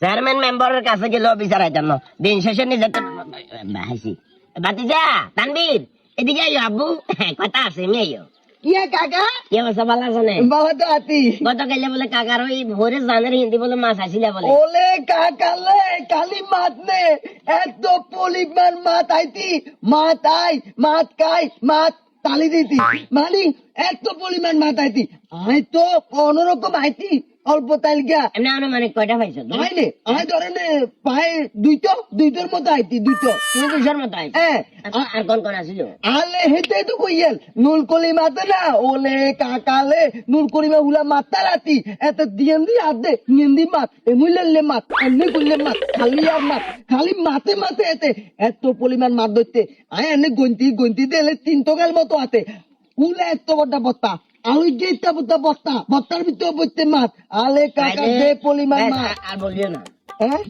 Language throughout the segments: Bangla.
চেয়ারম্যান মেম্বারের কাছে গেলেও বিচার আইতাম না, দিন শেষে নিজে হাসি। বাতিজা তানবীর এদিকে আইও, আব্বু কথা আছে, আমি আইও। কিয়া কাকা কি অবস্থা, ভালো আছে না? বাবা তো আতি গতকালে বলে কাকার ওই ভোরে জানের হিন্দি বলে মাছ আসিলা বলে। ওলে কাকালে কালি মাত নে এত পরিমাণ মাত আইতি মাত আই মাত খাই মাত তালি দিতি মানে এত পরিমাণ মাত আইতি আই তো অন্যরকম আইতি অল্প তাইল গিয়া এমনি আনুমানিক কয়টা পাইছো? আইনে আই ধরেন পায়ে দুইটোর মতো আইতি দুইটো। তুমি দুশোর মতো আইছো। হ্যাঁ আর কোন কোন আসিল? আলে হেতে তো কইয়েল নুলকলি মাতে না ওলে কাকালে নুলকলি হুলা মাত্তা রাতি এত দিয়েন্দি আদে নিয়েন্দি মাত এমুইলে মাত এমনি কইলে মাত খালি আর মাত খালি মাতে মাতে এত পরিমাণ মাত ধরতে আয় এনে গন্তি দিলে 3 গাল মতো আতে উলে এত বড় বত্তা আলু গেটা বত্তার ভিতরে বইতে মাত আলে কাকা যে পরিমাণ মাত আর বলিও না। হ্যাঁ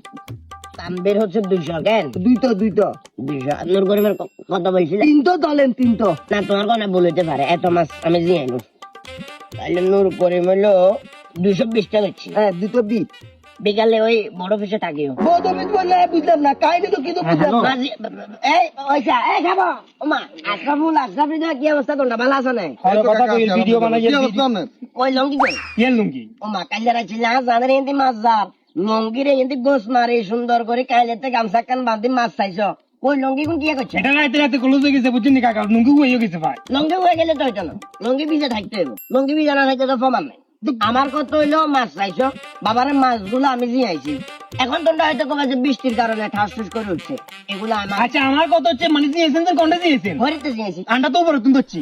তানবীর হচ্ছে 200, কেন দুইটো 200? নূর করিমের কত বলছিল? 3টো দলেন 3টো না তোমার কোনো বলতে পারে, এত মাছ আমি জিয়াইনি। তাহলে নূর করিম হইলো 220 টাকা দিচ্ছি। হ্যাঁ দুটো বিট বিকালে ওই বড় অফিসে থাকিও। বদমিত বললে বুঝলাম না কাহিনী তো কিন্তু বুঝলাম না এই ওইসা এই খাবো ওমা আশরাফুল কি অবস্থা? তোমরা ভালো আছো না? ভিডিও বানাই ওই লঙ্গি কই লুঙ্গি ওমা কাইলে রাখছি না জানার এন্দি মাছ যার লঙ্গি রে এন্দি গোস মারি সুন্দর করে কাইলেতে গামছা কান বাঁধি মাছ চাইছো। ওই লঙ্গি কোন কি করছে? এটা রাতে রাতে ক্লোজ হয়ে গেছে বুঝছেন কাকা, লুঙ্গি হয়ে গেছে ভাই। লঙ্গি হয়ে গেলে তো হইতো না, লঙ্গি ভিজে থাকতে হইব। লঙ্গি ভিজে না থাকতে তো প্রমাণ নাই। আমার কত হইলো মাছ চাইছো, বাবারে মাছগুলো আমি জিয়াইছি। এখন তোমরা হয়তো কবে যে বৃষ্টির কারণে ঠাস ঠুস করে উঠছে, এগুলো আমার আচ্ছা আমার কত হচ্ছে মানে দিয়েছেন তো কোনটা দিয়েছেন? ঘরেতে জিয়াইছি। আন্ডা তো উপরে তুমি ধরছি।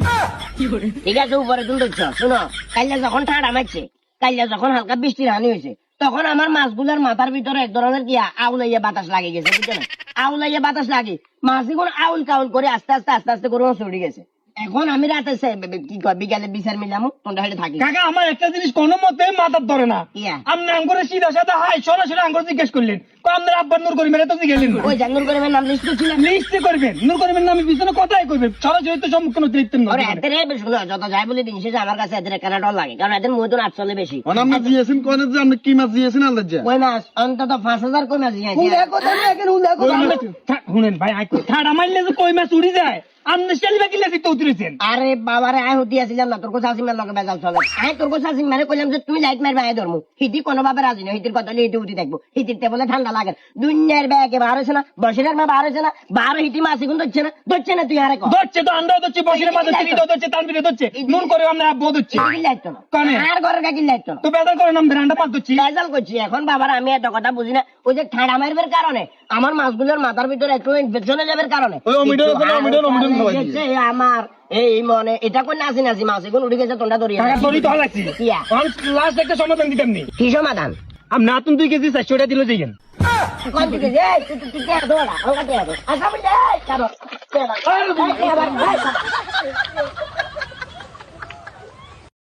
ঠিক আছে উপরে তুমি ধরছো। শোনো, কাইলে যখন ঠান্ডা মারছে, কাইলে যখন হালকা বৃষ্টির হানি হয়েছে, তখন আমার মাছগুলোর মাথার ভিতরে এক ধরনের কি আউলাইয়া বাতাস লাগে গেছে, বুঝছো না? আউলাইয়া বাতাস লাগে, মাছগুলো আউল কাউল করে আস্তে আস্তে করে চড়ে গেছে। এখন আমি রাতে কি কয় বিকালে বিচার মিলামু তোমরা হেঁটে থাকি। কাকা আমার একটা জিনিস কোনো মতে মাথার ধরে না। ইয়া আপনি আঙ্গুরে সিধা সাদা হাই সরাসরি আঙ্গুর জিজ্ঞেস করলেন, আপনার আব্বার নূর করিমের তো জিজ্ঞেলেন ওই জানুর করে নাম লিস্ট করছিলাম। লিস্টে করবেন নূর করিমের নামে পিছনে কথাই করবেন, সরাসরি তো সম্মুখীন দেখতেন না। ওরে এদের শুনো, যত যাই বলি দিন শেষে আমার কাছে এদের কেনা ডর লাগে, কারণ এদের মতো নাচ চলে বেশি। আপনি দিয়েছেন কনে যে আপনি কি মাছ দিয়েছেন আল্লাহ যা ওই মাছ অন্তত 5000 কই মাছ দিয়েছে। হুলা কথা না এখন হুলা কথা শুনেন ভাই ঠাড়া মারলে যে কই মাছ উড়ি যায়, আপনি সেলবা কিলে দিতে উতরেছেন। আরে বাবারে আয় হতি আসিলাম না, তোর কোথাও আসিমের লগে বেজাল চলে। আয় তোর কোথাও আসিম মানে কইলাম যে তুমি লাইট মারবে আয় ধর্ম হিতি কোনো ভাবে রাজি না, হিতির কথা হিটি উঠি দেখবো, হিতির বলে ঠান্ডা লাগে। দুনিয়ার ব্যাগে বার হয়েছে না, বসিরের মা বার হয়েছে না, বার হিটি মাছ এখন ধরছে না তুই আরে ধরছে তো আন্ডাও ধরছে, বসিরে মাছ ধরছে, ইটাও ধরছে, তানবিরে ধরছে, নূর করে আমরা আব্বু ধরছে। কানে? আর ঘরের কাকি লাগতো না তো বেজাল করে নাম বেরান্ডা পাত ধরছি। বেজাল করছি। এখন বাবার আমি এত কথা বুঝি না, ওই যে ঠান্ডা মারবের কারণে আমার মাছগুলোর মাথার ভিতরে একটু ইনফেকশনে যাবে কারণে গেছে আমার এই মনে এটা কোন নাচি মাছ এখন উঠে গেছে তোমরা ধরিয়ে কাকা সরি তো লাগছি। কিয়া? লাস্ট একটা সমাধান দিতাম নি। কি সমাধান? আপনি আতুন 2 কেজি 400 টাকা দিলে যাইয়েন। কোন দিকে যে তুই কে দোড়া ওটা কে আচ্ছা বলে এই কারো